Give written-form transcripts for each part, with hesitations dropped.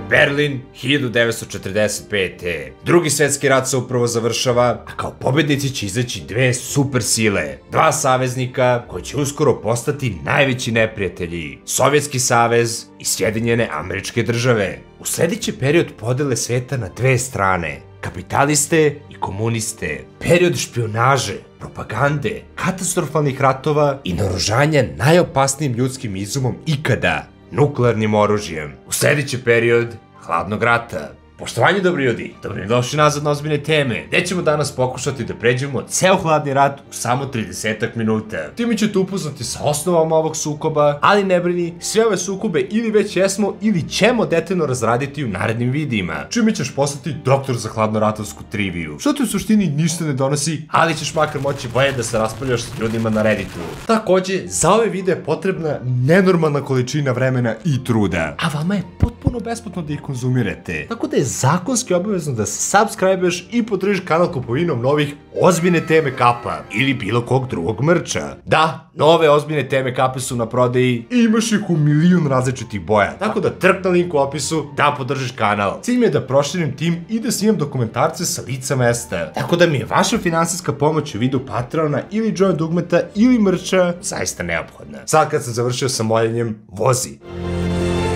Berlin, 1945. Drugi svetski rat se upravo završava, a kao pobednici će izaći dve super sile, dva saveznika koji će uskoro postati najveći neprijatelji, Sovjetski savez i Sjedinjene Američke Države. U sljedeći period podele sveta na dve strane, kapitaliste i komuniste, period špijunaže, propagande, katastrofalnih ratova i naoružanja najopasnijim ljudskim izumom ikada, nuklearnim oružjem. U sljedeći period hladnog rata. Poštovanje dobri ljudi, dobrodošli nazad na ozbiljne teme, gde ćemo danas pokušati da pređemo ceo hladni rat u samo 30 minuta. Time ćete upoznati sa osnovama ovog sukoba, ali ne brini, sve ove sukobe ili već jesmo ili ćemo detaljno razraditi u narednim videima, čime ćeš postati doktor za hladnoratovsku triviju, što ti u suštini ništa ne donosi, ali ćeš makar moći bolje da se raspoljaš s ljudima na Redditu. Takođe, za ove videe je potrebna nenormalna količina vremena i truda, a vama je potpuno besplatno da ih konzumirate, tako da je zakonski obavezno da se subscribeš i podržiš kanal kupovinom novih ozbiljne teme kapa ili bilo kog drugog mrča. Da, nove ozbiljne teme kape su na prodaji i imaš ih u milion različitih boja, tako da trk na link u opisu da podržiš kanal. Cilj mi je da proširim tim i da snimam dokumentarce sa lica mesta, tako da mi je vaša finansijska pomoć u vidu Patreona ili join dugmeta ili mrča zaista neophodna. Sad kad sam završio sa moljenjem, vozi.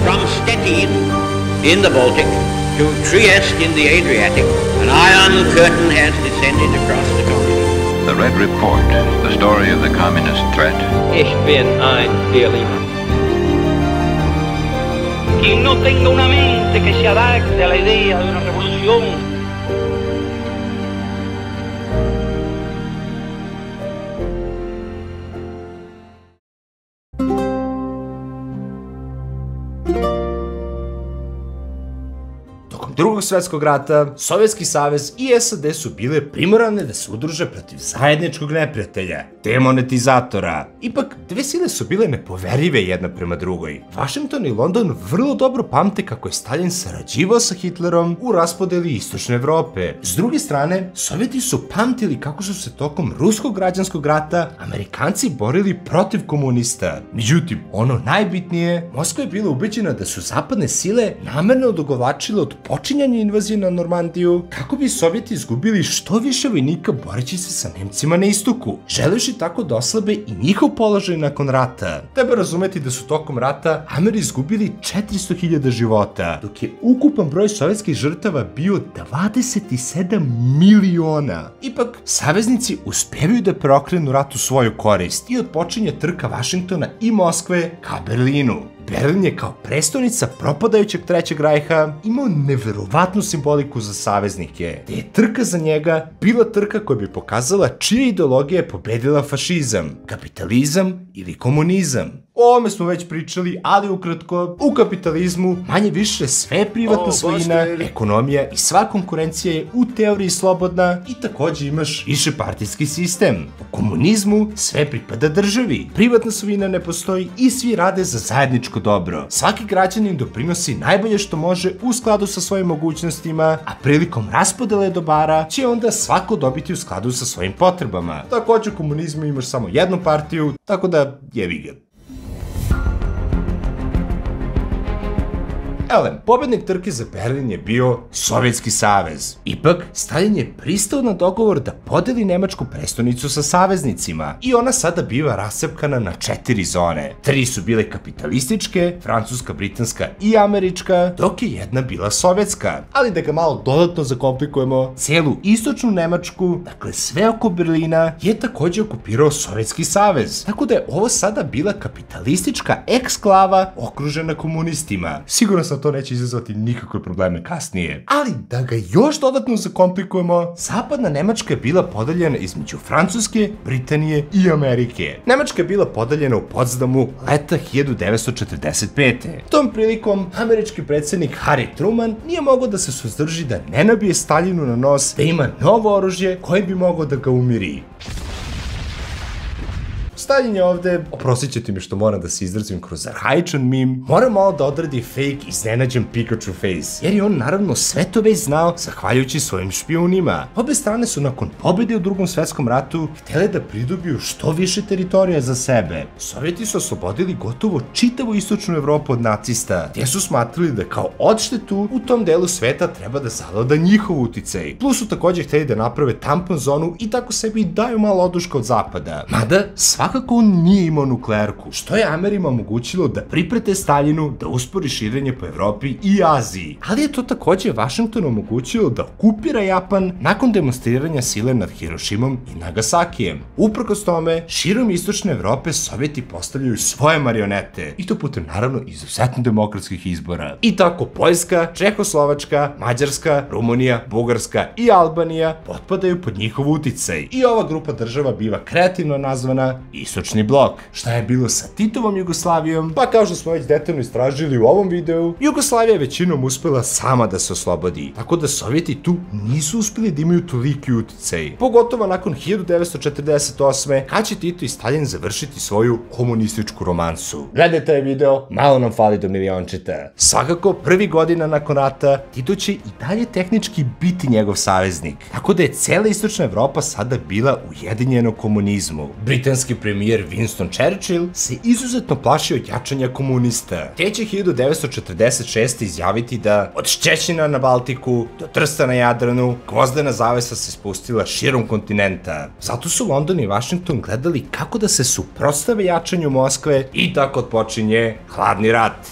From Stettin in the Baltic to Trieste in the Adriatic, an iron curtain has descended across the continent. The Red Report, the story of the communist threat. Ich bin ein Berliner. Quien no tenga una mente que se adapte a la idea de una revolución. Drugog svetskog rata, Sovjetski savez i SAD su bile primorane da se udruže protiv zajedničkog neprijatelja, demonetizatora. Ipak, dve sile su bile nepoverljive jedna prema drugoj. Washington i London vrlo dobro pamte kako je Stalin sarađivao sa Hitlerom u raspodeli Istočne Evrope. S druge strane, Sovjeti su pamtili kako su se tokom Ruskog građanskog rata Amerikanci borili protiv komunista. Međutim, ono najbitnije, Moskva je bila ubeđena da su zapadne sile namerno odugovlačile od počinjanje invazije na Normandiju kako bi Sovjeti izgubili što više vojnika boreći se sa Nemcima na istoku, želeći tako da oslabe i njihov položaj nakon rata. Treba razumeti da su tokom rata Ameri izgubili 400.000 života, dok je ukupan broj sovjetskih žrtava bio 27 miliona. Ipak, saveznici uspevaju da preokrenu rat u svoju korist i otpočinje trka Vašingtona i Moskve ka Berlinu. Berlin je kao prestonica propadajućeg Trećeg rajha imao neverovatnu simboliku za saveznike, te je trka za njega bila trka koja bi pokazala čija ideologija je pobedila fašizam, kapitalizam ili komunizam. O ovome smo već pričali, ali ukratko, u kapitalizmu manje više sve je privatna svojina, ekonomija i sva konkurencija je u teoriji slobodna i takođe imaš višepartijski sistem. U komunizmu sve pripada državi, privatna svojina ne postoji i svi rade za zajedničko dobro. Svaki građanin doprinosi najbolje što može u skladu sa svojim mogućnostima, a prilikom raspodele dobara će onda svako dobiti u skladu sa svojim potrebama. Takođe u komunizmu imaš samo jednu partiju, tako da jebi ga. Elem, pobednik trke za Berlin je bio Sovjetski savez. Ipak, Stalin je pristao na dogovor da podeli nemačku prestonicu sa saveznicima i ona sada biva rascepkana na 4 zone. 3 su bile kapitalističke, francuska, britanska i američka, dok je jedna bila sovjetska. Ali da ga malo dodatno zakomplikujemo, celu istočnu Nemačku, dakle sve oko Berlina, je takođe okupirao Sovjetski savez. Tako da je ovo sada bila kapitalistička eksklava okružena komunistima. Sigurno sam to neće izazvati nikakve probleme kasnije. Ali da ga još dodatno zakomplikujemo, zapadna Nemačka je bila podeljena između Francuske, Britanije i Amerike. Nemačka je bila podeljena u Potsdamu leta 1945. Tom prilikom, američki predsjednik Harry Truman nije mogao da se suzdrži da ne nabije Staljinu na nos da ima novo oružje koje bi mogao da ga umiri. Stalin je ovde, oprostit ćete mi što moram da se izrazim kroz arhaičan mim, mora malo da odradi fake iznenađen Pikachu face, jer je on naravno sve to već znao zahvaljujući svojim špijunima. Obe strane su nakon pobede u Drugom svetskom ratu htele da pridobiju što više teritorija za sebe. Sovjeti su oslobodili gotovo čitavu istočnu Evropu od nacista, gdje su smatrali da kao odštetu u tom delu sveta treba da zavlada njihov uticaj. Plus su takođe hteli da naprave tampon zonu i tako sebi daju malo oduška od zapada. Mada, svakako on nije imao nuklearku, što je Amerima omogućilo da priprete Staljinu da uspori širenje po Evropi i Aziji. Ali je to takođe Vašingtonu omogućilo da okupira Japan nakon demonstriranja sile nad Hirošimom i Nagasakijem. Uprkos tome, širom istočne Evrope Sovjeti postavljaju svoje marionete, i to putem naravno izuzetno demokratskih izbora. I tako Poljska, Čehoslovačka, Mađarska, Rumunija, Bugarska i Albanija potpadaju pod njihov uticaj. I ova grupa država biva kreativno nazvana Istočni blok. Šta je bilo sa Titovom Jugoslavijom? Pa kao što smo već detaljno istražili u ovom videu, Jugoslavija je većinom uspela sama da se oslobodi, tako da Sovjeti tu nisu uspeli da imaju toliki uticaj. Pogotovo nakon 1948. kad će Tito i Stalin završiti svoju komunističku romansu. Gledajte taj video, malo nam fali do miliončeta. Svakako, prvi godina nakon rata, Tito će i dalje tehnički biti njegov saveznik, tako da je cela istočna Evropa sada bila ujedinjena u komunizmu. Britanski premijer Winston Churchill se izuzetno plašio jačanja komunista, te će 1946. izjaviti da od Ščećina na Baltiku do Trsta na Jadranu gvozdena zavesa se spustila širom kontinenta. Zato su London i Washington gledali kako da se suprotstave jačanju Moskve i tako počinje hladni rat.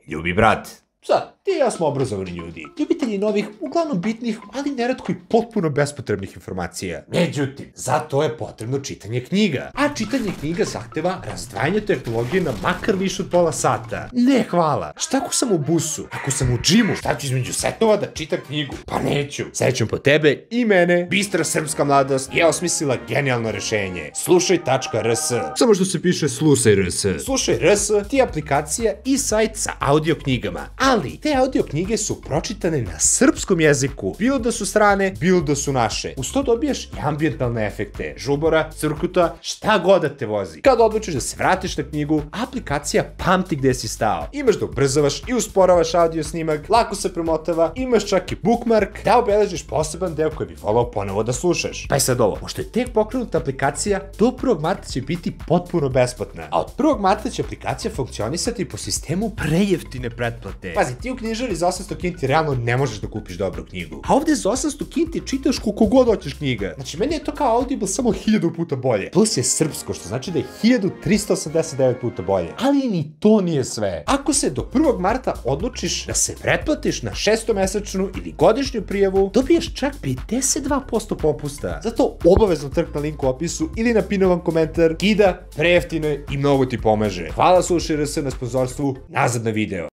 Ljubi brat. Sad, ti i ja smo obrazovani ljudi, ljubitelji novih, uglavnom bitnih, ali neretko i potpuno bespotrebnih informacija. Međutim, za to je potrebno čitanje knjiga. A čitanje knjiga zahteva razdvajanje tehnologije na makar više od pola sata. Ne, hvala. Šta ako sam u busu? Ako sam u džimu? Šta ću između setova da čitam knjigu? Pa neću. Srećom po tebe i mene, bistra srpska mladost je osmislila genijalno rešenje. Slušaj.rs. Samo što se piše Slušaj.rs. Slušaj.rs ti je aplikacija i sajt sa audio knjigama, ali te audio knjige su pročitane na srpskom jeziku, bilo da su strane, bilo da su naše. Uz to dobijaš i ambijentalne efekte, žubora, crkuta, šta god da te vozi. Kad odlučiš da se vratiš na knjigu, aplikacija pamti gde si stao. Imaš da ubrzavaš i usporavaš audio snimak, lako se premotava, imaš čak i bookmark da obeležiš poseban deo koji bi volao ponovo da slušaš. Pa je sad ovo, pošto je tek pokrenuta aplikacija, do 1. marta će biti potpuno besplatna. A od 1. marta će aplikacija funkcionisati po sistemu prejeftine pretplate. Pazi, ti u knjižari za 800 kinti realno ne možeš da kupiš dobru knjigu. A ovde za 800 kinti čitaš koliko god hoćeš knjiga. Znači, meni je to kao Audible samo 1000 puta bolje. Plus je srpsko, što znači da je 1389 puta bolje. Ali ni to nije sve. Ako se do 1. marta odlučiš da se pretplatiš na 6-mesečnu ili godišnju prijavu, dobiješ čak 52% popusta. Zato obavezno trk na link u opisu ili napinovan komentar. Kida, prejeftino je i mnogo ti pomaže. Hvala Slušaj.rs na sponzorstvu, nazad na video.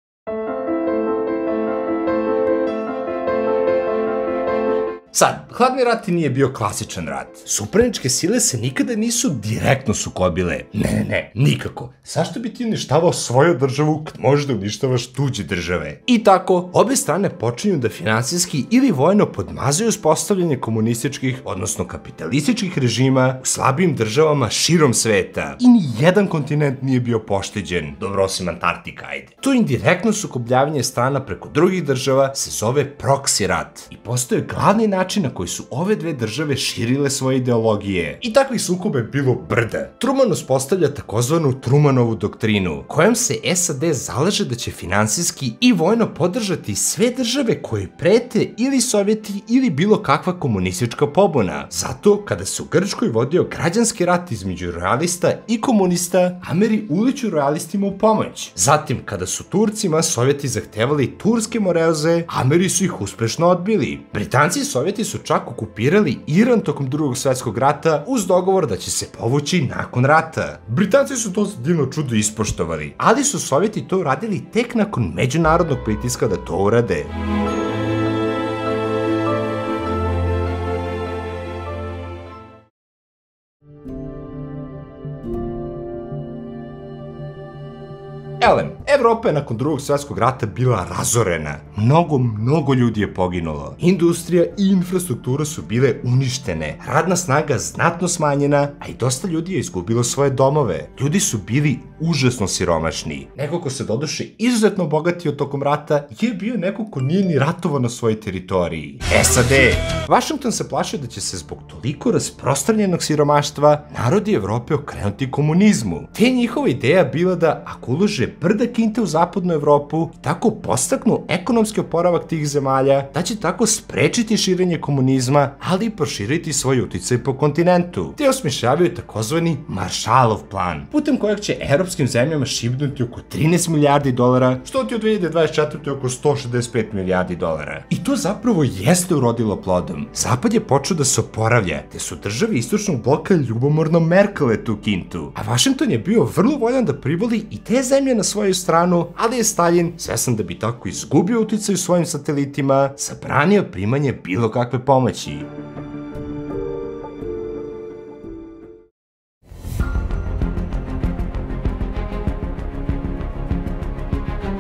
Sad, hladni rat nije bio klasičan rat. Suparničke sile se nikada nisu direktno sukobile. Ne, nikako. Zašto bi ti uništavao svoju državu kad možeš da uništavaš tuđe države? I tako, obe strane počinju da finansijski ili vojno podmazuju uspostavljanje komunističkih, odnosno kapitalističkih režima u slabijim državama širom sveta. I ni jedan kontinent nije bio pošteđen. Dobro, osim Antarktika, ajde. To indirektno sukobljavanje strana preko drugih država se zove proxy rat i postoje glavni način na koji su ove dve države širile svoje ideologije. I takvih sukoba je bilo brda. Truman uspostavlja takozvanu Trumanovu doktrinu, kojom se SAD zalaže da će finansijski i vojno podržati sve države koje prete ili Sovjeti ili bilo kakva komunistička pobuna. Zato, kada se u Grčkoj vodio građanski rat između rojalista i komunista, Ameri uliču rojalistima u pomoć. Zatim, kada su Turcima Sovjeti zahtevali turske Moreuze, Ameri su ih uspešno odbili. Britanci i Sovjeti su čak okupirali Iran tokom Drugog svjetskog rata uz dogovor da će se povući nakon rata. Britanci su to divno čudo ispoštovali, ali su Sovjeti to uradili tek nakon međunarodnog pritiska da to urade. Elem, Evropa je nakon drugog svjetskog rata bila razorena. Mnogo ljudi je poginulo. Industrija i infrastruktura su bile uništene. Radna snaga znatno smanjena, a i dosta ljudi je izgubilo svoje domove. Ljudi su bili užasno siromašni. Neko ko se doduše izuzetno obogatio tokom rata je bio neko ko nije ni ratovao na svojoj teritoriji. SAD. Washington se plašio da će se zbog toliko rasprostranjenog siromaštva narodi Evrope okrenuti komunizmu. Te njihova ideja bila da ako ulože brda kinte u zapadnu Evropu i tako podstaknu ekonomski oporavak tih zemalja, da će tako sprečiti širenje komunizma, ali i proširiti svoj uticaj po kontinentu. Te osmišljavaju takozvani Marshallov plan, putem kojeg će evropskim zemljama šibnuti oko 13 milijardi dolara, što ti u 2024. oko 165 milijardi dolara. I to zapravo jeste urodilo plodom. Zapad je počeo da se oporavlja, te su države istočnog bloka ljubomorno merkale tu kintu. A Washington je bio vrlo voljan da privoli i te zemlje na svoju stranu, ali je Stalin, svestan da bi tako izgubio uticaj u svojim satelitima, zabranio primanje bilo kakve pomoći.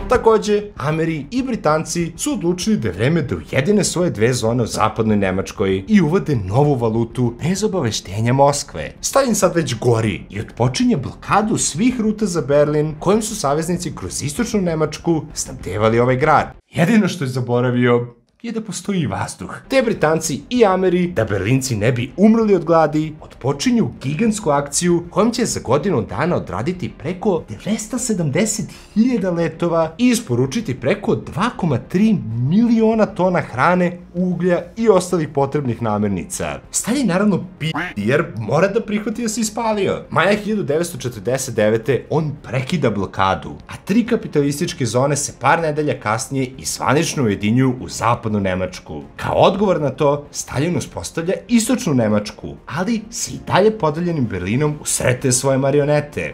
Takođe, Ameri i Britanci su odlučili da je vreme da ujedine svoje dve zone u zapadnoj Nemačkoj i uvode novu valutu bez obaveštenja Moskve. Stalin sad već gori i otpočinje blokadu svih ruta za Berlin, kojim su saveznici kroz istočnu Nemačku snabdevali ovaj grad. Jedino što je zaboravio je da postoji i vazduh. Te Britanci i Ameri, da Berlinci ne bi umrli od gladi, otpočinju gigantsku akciju kojom će za godinu dana odraditi preko 270.000 letova i isporučiti preko 2,3 miliona tona hrane, uglja i ostalih potrebnih namirnica. Stalin naravno jer mora da prihvati da se ispalio. Maja 1949. on prekida blokadu, a 3 kapitalističke zone se par nedelja kasnije i zvanično ujedinjuju u zapadnu Nemačku. Kao odgovor na to, Stalin uspostavlja istočnu Nemačku, ali se i dalje podeljenim Berlinom usred te svoje marionete.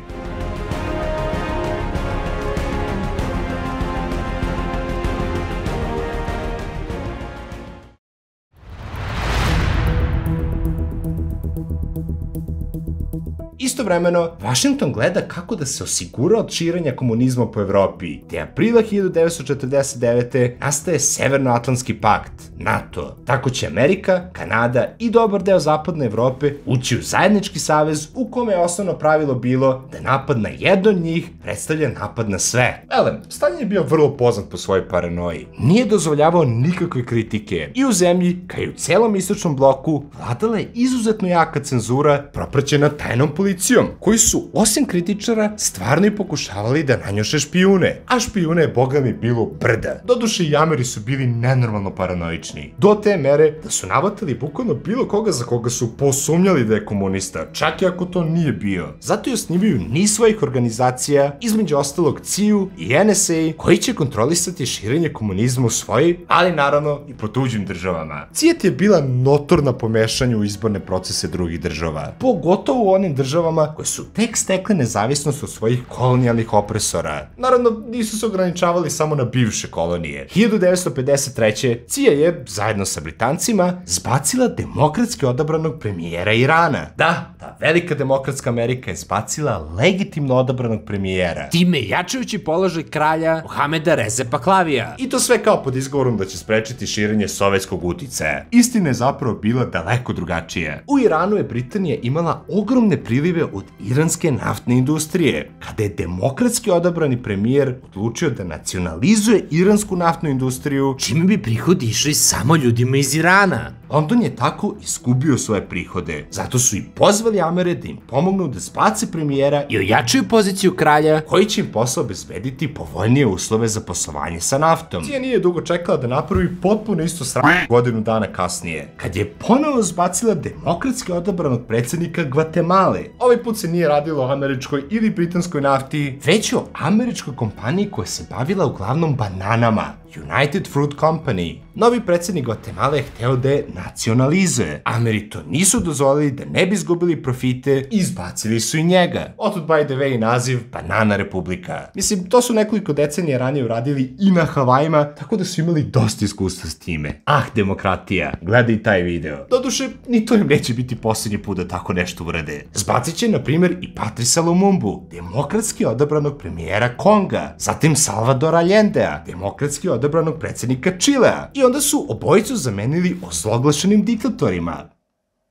Istovremeno, Washington gleda kako da se osigura od širenja komunizma po Evropi, te aprila 1949. nastaje Severnoatlantski pakt, NATO. Tako će Amerika, Kanada i dobar deo zapadne Evrope ući u zajednički savez u kome je osnovno pravilo bilo da napad na jedno od njih predstavlja napad na sve. Elem, Stalin je bio vrlo poznat po svojoj paranoji. Nije dozvoljavao nikakve kritike i u zemlji, kao i u celom istočnom bloku, vladala je izuzetno jaka cenzura propraćena tajnom policijom, koji su, osim kritičara, stvarno i pokušavali da nanjuše špijune. A špijune je, boga mi, bilo brda. Doduše i Ameri su bili nenormalno paranoični. Do te mere da su navatali bukvalno bilo koga za koga su posumnjali da je komunista, čak i ako to nije bio. Zato i osnivaju niz svojih organizacija, između ostalog CIA i NSA, koji će kontrolisati širenje komunizma u svojoj, ali naravno i po tuđim državama. CIA je bila notorna po mešanju u izborne procese drugih država, pogotovo u onim državama koje su tek stekle nezavisnost od svojih kolonijalnih opresora. Naravno, nisu se ograničavali samo na bivše kolonije. 1953. CIA je, zajedno sa Britancima, zbacila demokratski odabranog premijera Irana. Da, ta velika demokratska Amerika je zbacila legitimno odabranog premijera, time jačajući položaj kralja Mohameda Reze Paklavija. I to sve kao pod izgovorom da će sprečiti širenje sovjetskog uticaja. Istina je zapravo bila daleko drugačija. U Iranu je Britanija imala ogromne prilive od iranske naftne industrije, kada je demokratski odabrani premijer odlučio da nacionalizuje iransku naftnu industriju, čime bi prihodi išli samo ljudima iz Irana. London je tako izgubio svoje prihode. Zato su i pozvali Amere da im pomognu da zbace premijera i ojačaju poziciju kralja, koji će im posao obezbediti povoljnije uslove za poslovanje sa naftom. CIA nije dugo čekala da napravi potpuno isto sranje godinu dana kasnije, kad je ponovo zbacila demokratski odabranog predsjednika Gvatemale. Ovaj put se nije radilo o američkoj ili britanskoj nafti, već o američkoj kompaniji koja se bavila uglavnom bananama. United Fruit Company. Novi predsjednik Gvatemale je hteo da je nacionalizuje. Ameri to nisu dozvolili da ne bi izgubili profite i izbacili su i njega. Otud by the way naziv Banana Republika. Mislim, to su nekoliko decenija ranije uradili i na Havajima, tako da su imali dosta iskustva s time. Ah, demokratija. Gledaj taj video. Doduše, ni to im neće biti posljednji put da tako nešto urade. Zbacit će, na primjer, i Patrisa Lumumbu, demokratski odabranog premijera Konga, zatim Salvadora Allendea, demokratski odabranog predsjednika Čilea, i onda su obojicu zamenili ozloglašenim diktatorima.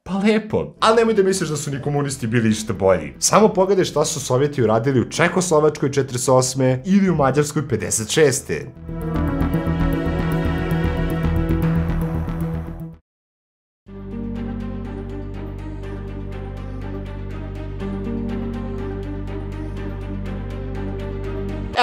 Pa lepo, ali nemoj da misliš da su ni komunisti bili išta bolji. Samo pogledaj šta su Sovjeti uradili u Čehoslovačkoj 48. ili u Mađarskoj 56.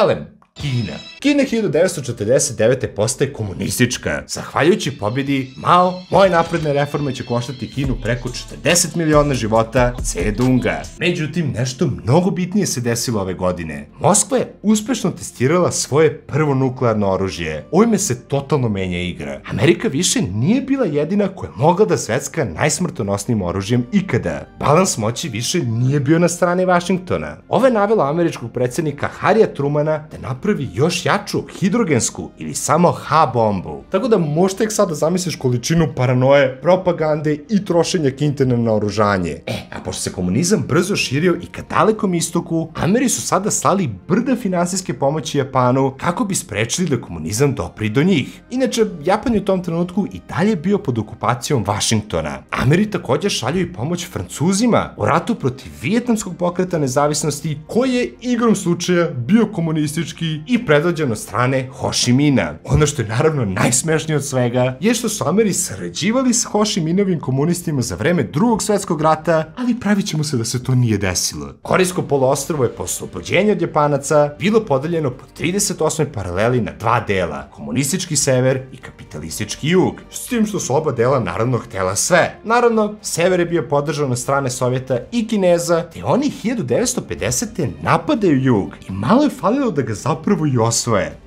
Elem, Kina. Kina 1949. postaje komunistička. Zahvaljujući pobjedi Mao, moje napredne reforme će koštati Kinu preko 40 miliona života Cedunga. Međutim, nešto mnogo bitnije se desilo ove godine. Moskva je uspešno testirala svoje prvo nuklearno oružje. Ovime se totalno menja igra. Amerika više nije bila jedina koja je mogla da zvecka najsmrtonosnijim oružjem ikada. Balans moći više nije bio na strani Vašingtona. Ovo je navelo američkog predsjednika Harrya Trumana da napravi još jaču hidrogensku ili samo H-bombu. Tako da možeš tek sad da zamisliš količinu paranoje, propagande i trošenja kinte na naoružanje. A pošto se komunizam brzo širio i ka Dalekom istoku, Ameri su sada slali brda finansijske pomoći Japanu kako bi sprečili da komunizam dopri do njih. Inače, Japan je u tom trenutku i dalje bio pod okupacijom Vašingtona. Ameri također šalju i pomoć Francuzima u ratu protiv Vijetnamskog pokreta nezavisnosti, koji je igrom slučaja bio komunistički i predvođen od strane Ho Chi Mina. Ono što je naravno najsmešnije od svega je što su Ameri sarađivali s Ho Chi Minovim komunistima za vreme Drugog svjetskog rata, ali pravit ćemo se da se to nije desilo. Korejsko poluostrvo je po oslobođenju od Japanaca bilo podeljeno po 38. paraleli na dva dela, komunistički sever i kapitalistički jug, s tim što su oba dela naravno htela sve. Naravno, sever je bio podržan od strane Sovjeta i Kineza, te oni 1950. napadaju jug i malo je falilo da ga zapravo i osvoje.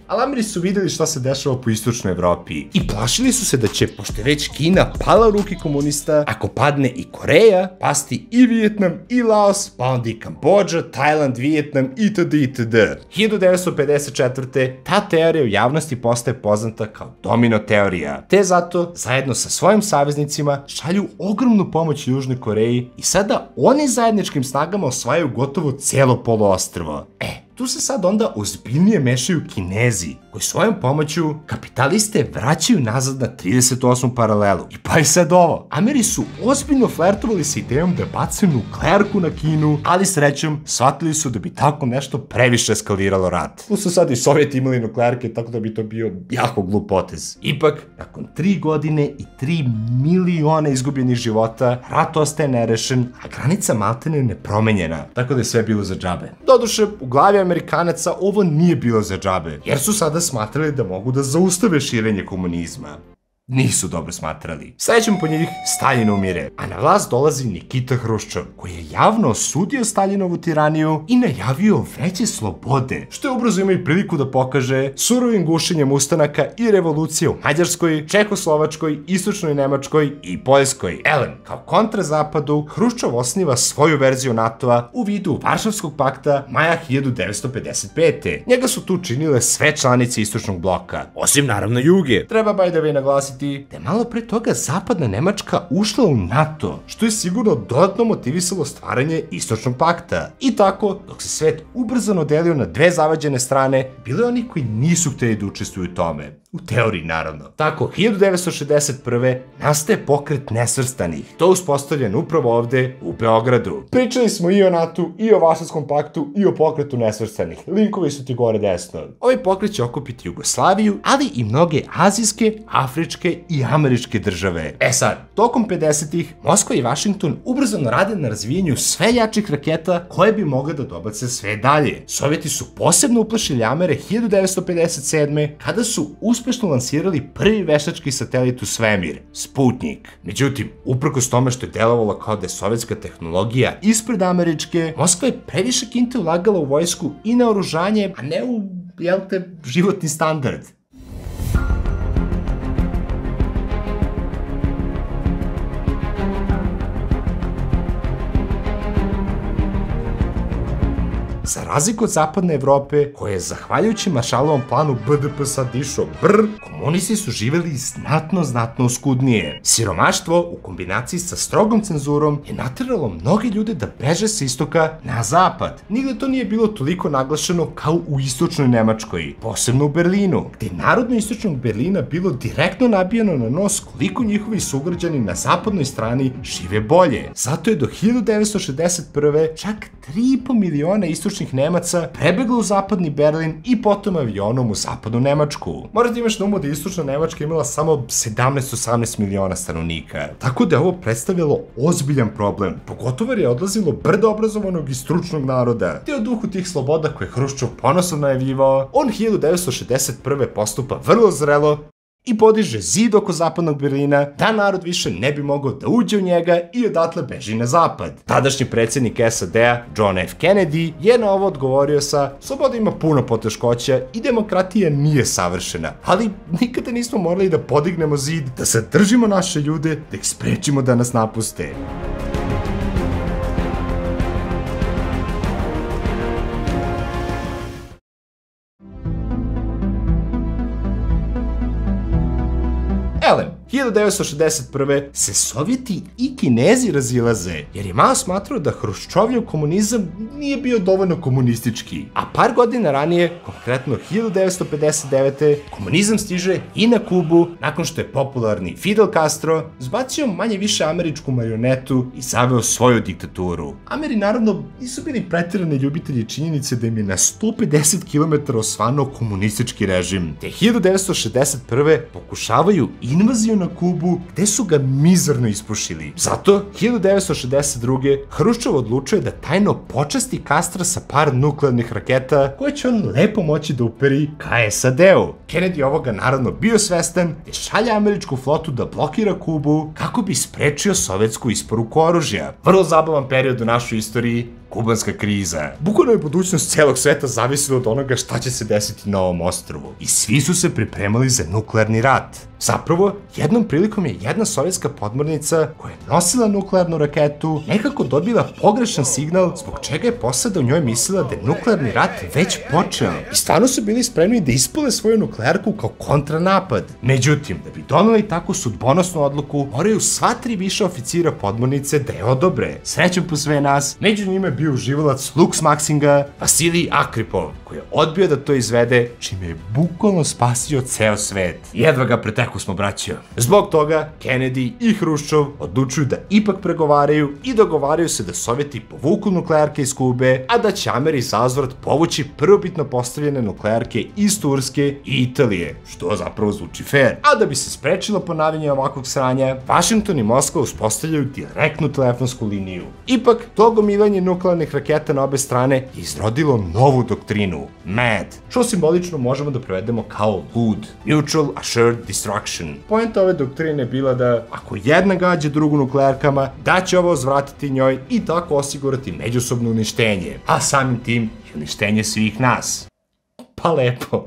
Ali Ameri su vidjeli šta se dešava po istočnoj Evropi i plašili su se da će, pošto je već Kina pala u ruke komunista, ako padne i Koreja, pasti i Vijetnam i Laos, pa onda i Kambodža, Tajland, Vijetnam itd. itd. 1954. ta teorija u javnosti postaje poznata kao domino teorija, te zato, zajedno sa svojim saveznicima, šalju ogromnu pomoć Južnoj Koreji i sada oni zajedničkim snagama osvajaju gotovo cijelo poluostrvo. Tu se sad onda ozbiljnije mešaju Kinezi, koji svojom pomoću kapitaliste vraćaju nazad na 38. paralelu. I pa je sad ovo. Ameri su ozbiljno flertovali sa idejom da bacaju nuklearku na Kinu, ali srećom shvatili su da bi tako nešto previše eskaliralo rat. Tu su sad i Sovjeti imali nuklearke, tako da bi to bio jako glup potez. Ipak, nakon 3 godine i 3 miliona izgubljenih života, rat ostaje nerešen, a granica maltene nepromenjena, tako da je sve bilo za džabe. Doduše, u glavi Amerikanaca ovo nije bilo za džabe, jer su sada smatrali da mogu da zaustave širenje komunizma. Nisu dobro smatrali. Sledećem po njih Staljin umire, a na vlast dolazi Nikita Hruščov, koji je javno osudio Staljinovu tiraniju i najavio veće slobode, što je ubrzo imao i priliku da pokaže surovim gušenjem ustanaka i revolucije u Mađarskoj, Čehoslovačkoj, Istočnoj Nemačkoj i Poljskoj. Kao kontra zapadu, Hruščov osniva svoju verziju NATO-a u vidu Varšavskog pakta maja 1955. Njega su tu činile sve članice Istočnog bloka, osim naravno Juge. Treba by the way naglasiti da je malo pre toga zapadna Nemačka ušla u NATO, što je sigurno dodatno motivisalo stvaranje Istočnog pakta. I tako, dok se svet ubrzano delio na dve zavađene strane, bilo je oni koji nisu hteli da učestvuju u tome. U teoriji, naravno. Tako, 1961. nastaje pokret nesvrstanih. To je uspostavljen upravo ovde, u Beogradu. Pričali smo i o NATO, i o Varšavskom paktu, i o pokretu nesvrstanih. Linkovi su ti gore desno. Ovaj pokret će okupiti Jugoslaviju, ali i mnoge azijske, afričke i američke države. Sad, tokom 50-ih, Moskva i Vašington ubrzano rade na razvijenju sve jačih raketa koje bi mogle da dobace sve dalje. Sovjeti su posebno uplašili Amere 1957. kada su uspešno lansirali prvi veštački satelit u svemir, Sputnik. Međutim, uprkos tome što je delovalo kao da je sovjetska tehnologija ispred američke, Moskva je previše kinte ulagala u vojsku i naoružanje, a ne u, životni standard. za razliku od zapadne Evrope, koja je zahvaljujući Maršalovom planu BDP sad išao komunisti su živeli znatno oskudnije. Siromaštvo u kombinaciji sa strogom cenzurom je nateralo mnoge ljude da beže sa istoka na zapad. Nigde to nije bilo toliko naglašeno kao u istočnoj Nemačkoj, posebno u Berlinu, gde je narodno istočnog Berlina bilo direktno nabijano na nos koliko njihovi sugrađani na zapadnoj strani žive bolje. Zato je do 1961. čak 3,5 miliona istočnih Nemaca prebeglo u zapadni Berlin i potom avionom u zapadnu Nemačku. Moraš da imaš na umu da je istočna Nemačka imala samo 17-18 miliona stanovnika, tako da je ovo predstavljalo ozbiljan problem, pogotovo jer je odlazilo brdo obrazovanog i stručnog naroda. Te o duhu tih sloboda koje je Hruščov ponosno najavljivao, on 1961. postupa vrlo zrelo i podiže zid oko zapadnog Berlina da narod više ne bi mogao da uđe u njega i odatle beži na zapad. Tadašnji predsjednik SAD-a, John F. Kennedy, je na ovo odgovorio sa: sloboda ima puno poteškoća i demokratija nije savršena, ali nikada nismo morali da podignemo zid, da zadržimo naše ljude, da ih sprečimo da nas napuste. Elem, 1961. se Sovjeti i Kinezi razilaze, jer je Mao smatrao da Hruščovljev komunizam nije bio dovoljno komunistički. A par godina ranije, konkretno 1959. komunizam stiže i na Kubu, nakon što je popularni Fidel Castro zbacio manje više američku marionetu i zaveo svoju diktaturu. Ameri naravno nisu bili pretirani ljubitelji činjenice da im je na 150 km osvanuo komunistički režim, te 1961. pokušavaju invaziju na Kubu, gde su ga mizerno ispušili. Zato, 1962. Hruščov odlučuje da tajno počasti Castra sa par nuklearnih raketa, koje će on lepo moći da uperi ka SAD-u. Kennedy ovoga naravno bio svestan, te šalje američku flotu da blokira Kubu kako bi sprečio sovjetsku isporuku oružja. Vrlo zabavan period u našoj istoriji, kubanska kriza. Bukvalno je budućnost celog sveta zavisila od onoga šta će se desiti na ovom ostrvu. I svi su se pripremali za nuklearni rat. Zapravo, jednom prilikom je jedna sovjetska podmornica koja je nosila nuklearnu raketu nekako dobila pogrešan signal, zbog čega je posada u njoj mislila da je nuklearni rat već počeo. I stvarno su bili spremni da ispale svoju nuklearku kao kontranapad. Međutim, da bi doneli takvu sudbonosnu odluku, moraju sva 3 viša oficira podmornice da je odobre. Srećom po sve nas, među njima je bio uživalac Lux Maxinga, Vasilij Akripov, koji je odbio da to izvede, čime je bukvalno spasio ceo svet. Jedva ga preteku smo, braćo. Zbog toga, Kennedy i Hruščov odlučuju da ipak pregovaraju i dogovaraju se da Sovjeti povuku nuklearke iz Kube, a da će Ameri zauzvrat povući prvobitno postavljene nuklearke iz Turske i Italije, što zapravo zvuči fair. A da bi se sprečilo ponavljanje ovakvog sranja, Vašington i Moskva uspostavljaju direktnu telefonsku liniju. Ipak, to gomilanje nuklearnih raketa na obe strane je izrodilo novu doktrinu, MAD, što simbolično možemo da prevedemo kao lud, Mutual Assured Destruction. Poenta ove doktrine je bila da ako jedna gađa drugu nuklearkama, da će ovo zvratiti njoj i tako osigurati međusobno uništenje, a samim tim i uništenje svih nas. Pa lepo.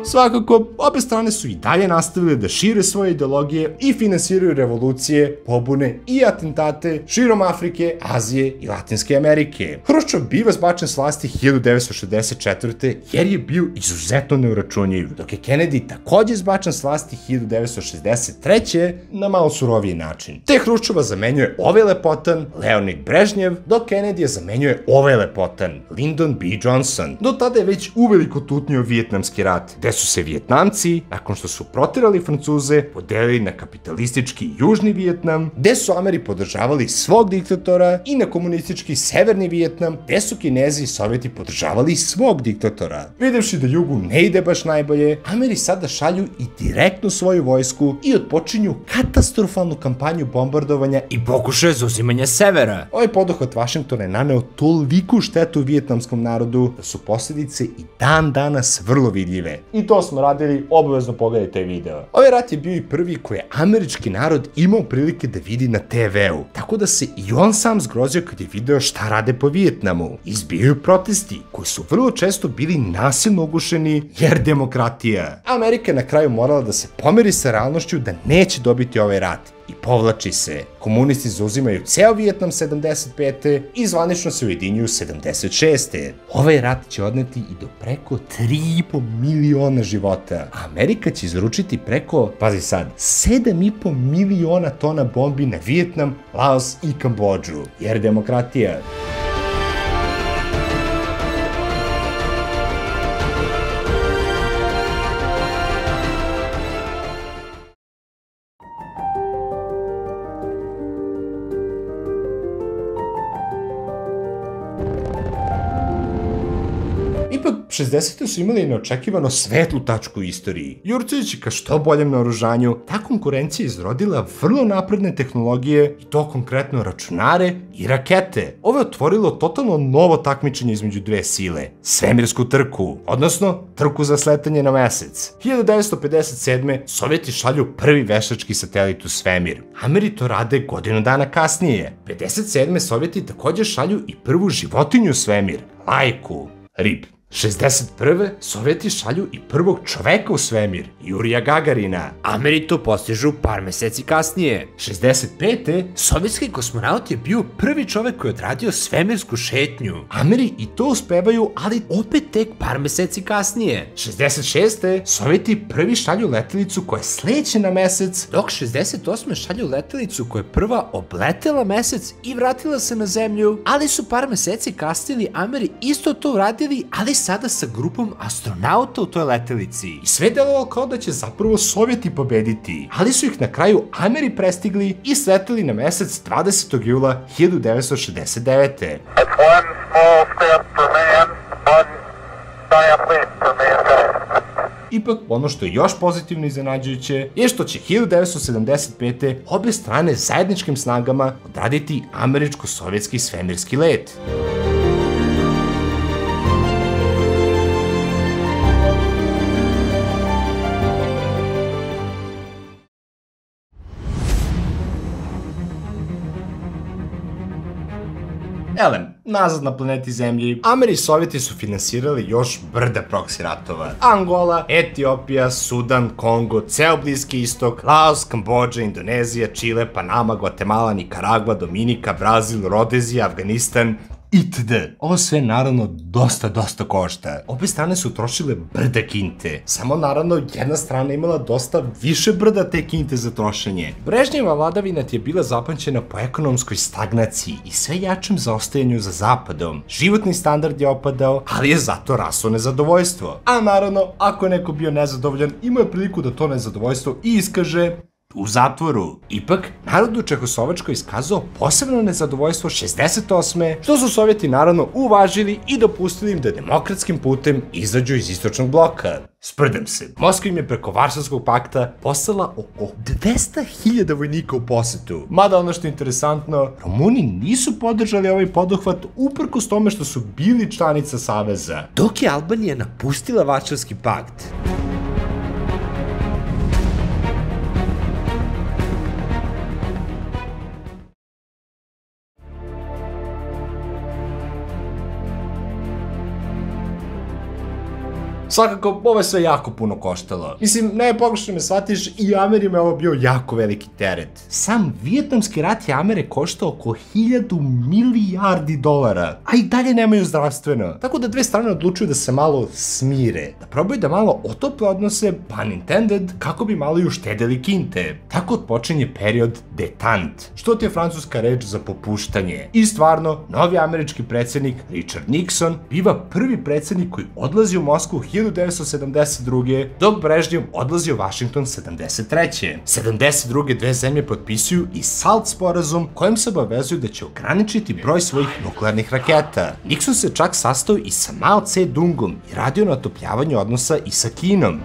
Svakako, obe strane su i dalje nastavile da šire svoje ideologije i finansiraju revolucije, pobune i atentate širom Afrike, Azije i Latinske Amerike. Hruščov biva zbačen s vlasti 1964. jer je bio izuzetno neuračunljiv, dok je Kennedy takođe zbačen s vlasti 1963. na malo suroviji način. Te Hruščova zamenjuje ovaj lepotan Leonid Brežnjev, dok Kennedy zamenjuje ovaj lepotan Lyndon B. Johnson. Do tada je već uveliko tutnio Vijetnamski rat, gde su se Vijetnamci, nakon što su proterali Francuze, podelili na kapitalistički Južni Vijetnam, gde su Ameri podržavali svog diktatora, i na komunistički Severni Vijetnam, gde su Kinezi i Sovjeti podržavali svog diktatora. Videvši da Jugu ne ide baš najbolje, Ameri sada šalju i direktno svoju vojsku i otpočinju katastrofalnu kampanju bombardovanja i pokušaje zauzimanja severa. Ovaj poduhvat Vašingtona je naneo toliku štetu vijetnamskom narodu da su posljedice i dan danas vrlo vidljive. I I to smo radili, obavezno pogledajte taj video. Ovaj rat je bio i prvi koji je američki narod imao prilike da vidi na TV-u, tako da se i on sam zgrozio kad je video šta rade po Vijetnamu. Izbijaju protesti, koji su vrlo često bili nasilno ugušeni, jer demokratija. Amerika je na kraju morala da se pomeri sa realnošću da neće dobiti ovaj rat i povlači se. Komunisti zauzimaju ceo Vijetnam 75. i zvanično se ujedinjuju 76. Ovaj rat će odneti i do preko 3,5 miliona života. Amerika će izručiti preko, pazi sad, 7,5 miliona tona bombi na Vijetnam, Laos i Kambodžu. Jer demokratija. Ipak, 60. su imali neočekivano svetlu tačku u istoriji. Jurcajući ka što boljem naoružanju, ta konkurencija je izrodila vrlo napredne tehnologije, i to konkretno računare i rakete. Ovo je otvorilo totalno novo takmičenje između dve sile, svemirsku trku, odnosno trku za sletanje na mesec. 1957. Sovjeti šalju prvi veštački satelit u svemir. Ameri to rade godinu dana kasnije. 57. Sovjeti takođe šalju i prvu životinju u svemir, lajku, rib. 61. Sovjeti šalju i prvog čoveka u svemir, Jurija Gagarina. Ameri to postižu par meseci kasnije. 65. Sovjetski kosmonaut je bio prvi čovek koji je odradio svemirsku šetnju. Ameri i to uspevaju, ali Opet tek par meseci kasnije. 66. Sovjeti prvi šalju letelicu koja sleće na mesec, Dok 68. šalju letelicu koja je prva obletela mesec i vratila se na zemlju, ali su par meseci kasnije Ameri isto to uradili, ali sada sa grupom astronauta u toj letelici. i sve delovalo kao da će zapravo Sovjeti pobediti, ali su ih na kraju Ameri prestigli i sleteli na mesec 20. jula 1969. It's one small step for man, one giant leap for mankind. Ipak, ono što je još pozitivno iznenađujuće je što će 1975. obe strane zajedničkim snagama odraditi američko-sovjetski svemirski let. Elem, nazad na planeti Zemlji, Ameri i Sovjeti su finansirali još brda proksi ratova. Angola, Etiopija, Sudan, Kongo, ceo Bliski istok, Laos, Kambodža, Indonezija, Čile, Panama, Gvatemala, Nikaragva, Dominika, Brazil, Rodezija, Afganistan, itd. Ovo sve naravno dosta košta. Obe strane su trošile brda kinte. Samo naravno jedna strana imala dosta više brda te kinte za trošenje. Brežnjeva vladavina je bila zapamćena po ekonomskoj stagnaciji i sve jačem zaostajanju za zapadom. Životni standard je opadao, ali je zato raslo nezadovoljstvo. A naravno, ako je neko bio nezadovoljan, imao je priliku da to nezadovoljstvo i iskaže u zatvoru. Ipak, narod u Čehoslovačkoj iskazao posebno nezadovoljstvo 68. što su Sovjeti naravno uvažili i dopustili im da demokratskim putem izađu iz istočnog bloka. Sprdem se. Moskva im je preko Varšavskog pakta poslala oko 200.000 vojnika u posetu. Mada ono što je interesantno, Rumuni nisu podržali ovaj poduhvat uprkos tome što su bili članica Saveza. Dok je Albanija napustila Varšavski pakt. Svakako, ovo je sve jako puno koštalo. Mislim, ne pogrešno me shvatiš, i Amerima je ovo bio jako veliki teret. Sam vijetnamski rat je Amere koštao oko 1000 milijardi dolara, a i dalje nemaju zdravstveno. Tako da dve strane odlučuju da se malo smire, da probaju da malo otople odnose, pun intended, kako bi malo i uštedeli kinte. Tako odpočinje period detente, što ti je francuska reč za popuštanje. I stvarno, novi američki predsjednik Richard Nixon biva prvi predsjednik koji odlazi u Moskvu 1972. dok Brežnjev odlazi u Vašington 73. 72. dve zemlje potpisuju i SALT sporazum kojim se obavezuju da će ograničiti broj svojih nuklearnih raketa. Nixon se čak sastao i sa Mao Tse-dungom i radio na otopljavanju odnosa i sa Kinom.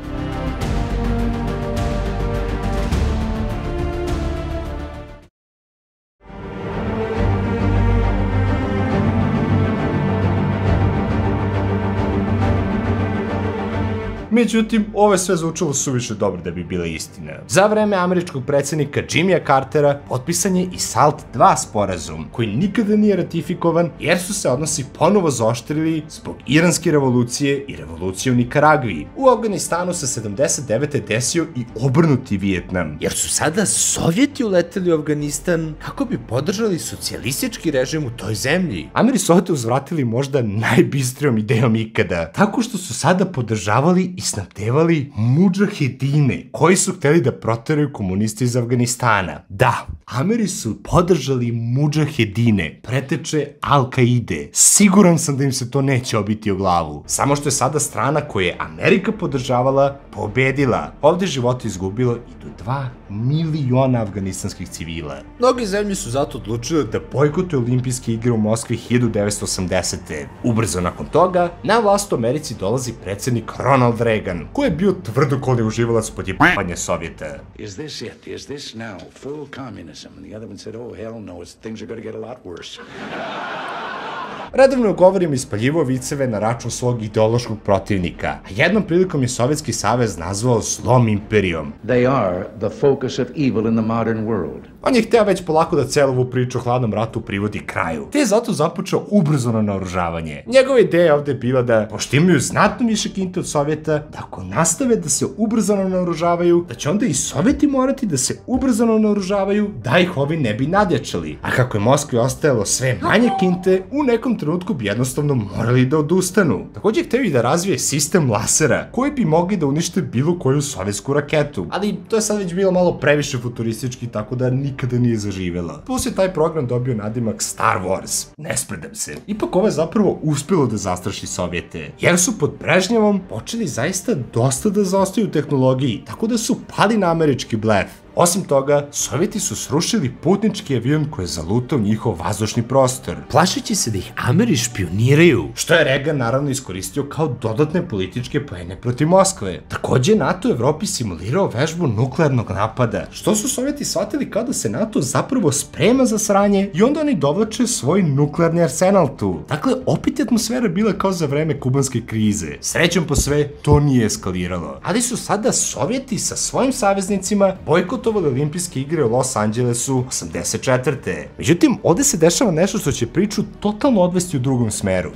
Međutim, ovo je sve zvučalo suviše dobro da bi bila istina. Za vreme američkog predsjednika Jimmya Cartera potpisan je i SALT II sporazum, koji nikada nije ratifikovan jer su se odnosi ponovo zaoštrili zbog iranske revolucije i revolucije u Nikaragvi. U Afganistanu se 79. desio i obrnuti Vijetnam, jer su sada Sovjeti uleteli u Afganistan kako bi podržali socijalistički režim u toj zemlji. Ameri su ovdje uzvratili možda najbistrijom idejom ikada, tako što su sada podržavali i snabdevali mudžahedine, koji su hteli da proteraju komuniste iz Afganistana. Da, Ameri su podržali mudžahedine, preteče Al-Kaide. Siguran sam da im se to neće obiti o glavu. Samo što je sada strana koju je Amerika podržavala pobedila. Ovde život izgubilo i do 2 miliona afganistanskih civila. Mnogi zemlje su zato odlučile da bojkotuju olimpijske igre u Moskvi 1980. Ubrzo nakon toga, na vlast u Americi dolazi predsjednik Ronald Reagan, koji je bio tvrdokorni uživalac podjebavanja Sovjeta. Is this it? Is this now full communism? And the other one said, oh, hell no, things are going to get a lot worse. Redovno govorim ispaljivao viceve na račun svog ideološkog protivnika, a jednom prilikom je Sovjetski savez nazvao zlom imperijom. They are the focus of evil in the modern world. On je hteo već polako da celu ovu priču o hladnom ratu privodi kraju, te je zato započeo ubrzano naoružavanje. Njegova ideja ovde je bila da, pošto imaju znatno više kinte od Sovjeta, da ako nastave da se ubrzano naoružavaju, da će onda i Sovjeti morati da se ubrzano naoružavaju, da ih ovi ne bi nadjačali. A kako je Moskvi ostajalo sve manje kinte, u nekom trenutku bi jednostavno morali da odustanu. Takođe hteo i da razvije sistem lasera, koji bi mogli da unište bilo koju sovjetsku raketu. Ali to je sad već bilo malo previše futuristički, tako da nikada nije zaživela. Plus je taj program dobio nadimak Star Wars. Ne spredam se. Ipak ovo je zapravo uspelo da zastraši Sovjete, jer su pod Brežnjevom počeli zaista dosta da zaostaju u tehnologiji, tako da su pali na američki blef. Osim toga, Sovjeti su srušili putnički avion koji je zalutao njihov vazdušni prostor, plašeći se da ih Ameri špioniraju, što je Reagan naravno iskoristio kao dodatne političke poene protiv Moskve. Takođe, NATO u Evropi simulirao vežbu nuklearnog napada, što su Sovjeti shvatili kao da se NATO zapravo sprema za sranje i onda oni dovlače svoj nuklearni arsenal tu. Dakle, opet je atmosfera bila kao za vreme kubanske krize. Srećom po sve, to nije eskaliralo. Ali su sada Sovjeti sa svojim saveznicima bojkotovali olimpijske igre u Los Angelesu 84. Međutim, ovde se dešava nešto što će priču totalno odvesti u drugom smeru.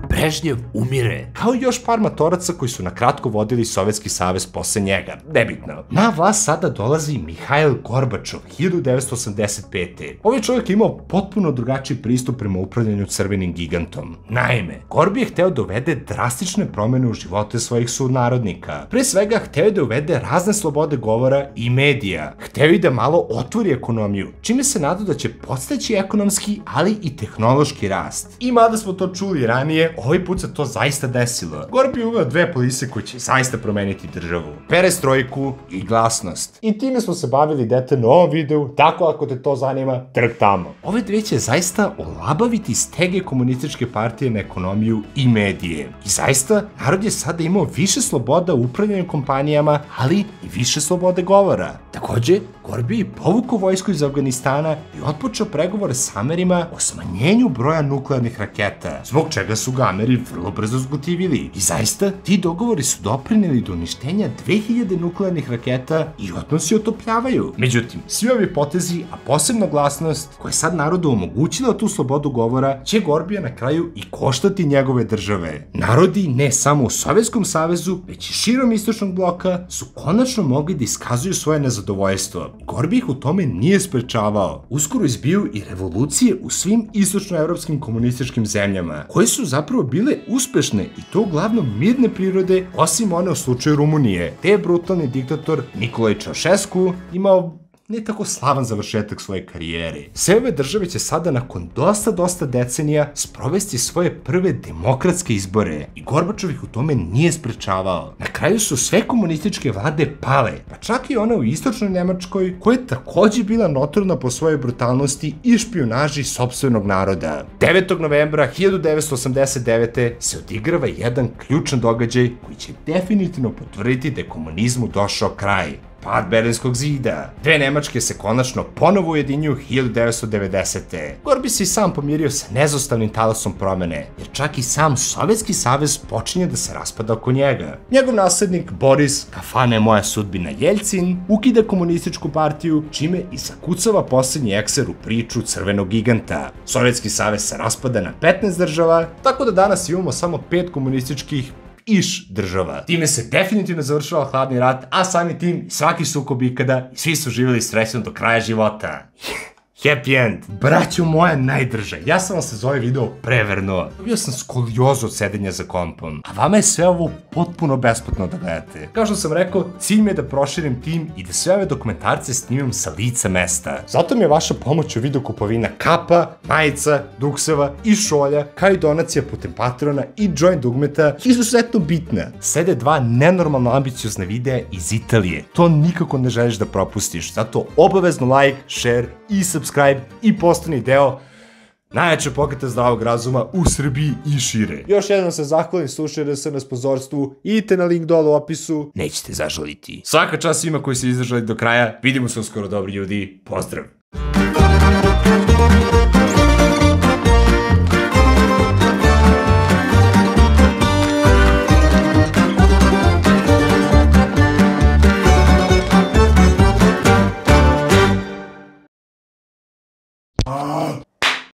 Brežnjev umire, kao i još par matoraca koji su na kratko vodili Sovjetski savez posle njega. Nebitno. Na vlast sada dolazi Mihail Gorbačov 1985. Ovaj čovjek je imao potpuno drugačiji pristup prema upravljanju crvenim gigantom. Naime, Gorbi je hteo da uvede drastične promene u živote svojih sunarodnika. Pre svega, hteo je da uvede razne slobode govora i medija. Hteo je da malo otvori ekonomiju, čime se nadao da će podstaći ekonomski, ali i tehnološki rast. I mada smo to čuli ranije, ovaj put se to zaista desilo. Gorbi je uveo dve polise koje će zaista promeniti državu. Perestrojku i glasnost. I time smo se bavili detaljno u ovom videu, tako ako te to zanima, trk tamo. Ove dve će zaista olabaviti stege komunističke partije na ekonomiju i medije. I zaista, narod je sada imao više sloboda u upravljanju kompanijama, ali i više slobode govora. Takođe, Gorbi je povukao vojsku iz Afganistana i otpočeo pregovore s Amerima o smanjenju broja nuklearnih raketa, zbog čega su ga Ameri vrlo brzo zgotivili. I zaista, ti dogovori su doprineli do uništenja 2000 nuklearnih raketa i odnosi otopljavaju. Međutim, svi ovi potezi, a posebno glasnost, koja je sad narodu omogućila tu slobodu govora, će Gorbija na kraju i koštati njegove države. Narodi, ne samo u Sovjetskom savezu, već i širom istočnog bloka, su konačno mogli da iskazuju svoje nezadovoljstvo. Gorbi ih u tome nije sprečavao. Uskoro izbiju i revolucije u svim istočnoevropskim komunističkim zemljama, koje su zapravo bile uspešne i to uglavnom mirne prirode, osim one u slučaju Rumunije, te je brutalni diktator Nikolaj Čaušesku imao ne tako slavan završetak svoje karijere. Sve ove države će sada nakon dosta decenija sprovesti svoje prve demokratske izbore i Gorbačov ih u tome nije sprečavao. Na kraju su sve komunističke vlade pale, pa čak i ona u istočnoj Nemačkoj, koja je takođe bila notorna po svojoj brutalnosti i špijunaži sopstvenog naroda. 9. novembra 1989. se odigrava jedan ključan događaj koji će definitivno potvrditi da je komunizmu došao kraj. Pad Berlinskog zida. Dve Nemačke se konačno ponovo ujedinjuju 1990. Gorbi se i sam pomirio sa nezostavnim talasom promene, jer čak i sam Sovjetski savez počinje da se raspada oko njega. Njegov naslednik Boris, kafana je moja sudbina Jeljcin, ukida komunističku partiju, čime i zakucava posljednji ekser u priču crvenog giganta. Sovjetski savez se raspada na 15 država, tako da danas imamo samo 5 komunističkih država. Time se definitivno završava hladni rat, a sami tim svaki sukob ikada i svi su živjeli srećno do kraja života. Happy end. Braćo moja najdrže, ja sam vam se za ovaj video prevernuo. Dobio sam skoliozu od sedenja za kompom, a vama je sve ovo potpuno besplatno da gledate. Kao što sam rekao, cilj mi je da proširim tim i da sve ove dokumentarce snimam sa lica mesta. Zato mi je vaša pomoć u vidu kupovina kapa, majica, dukseva i šolja, kao i donacija putem Patreona i join dugmeta izuzetno bitna. Slede 2 nenormalno ambiciozne videa iz Italije. To nikako ne želiš da propustiš, zato obavezno like, share i subscribe i postani deo najjače pokreta zdravog razuma u Srbiji i šire. Još jednom se zahvalim slušajte se na sponzorstvu, idite na link dole u opisu, nećete zažaliti. Svaka čast svima koji su izdržali do kraja, vidimo se uskoro dobri ljudi, pozdrav!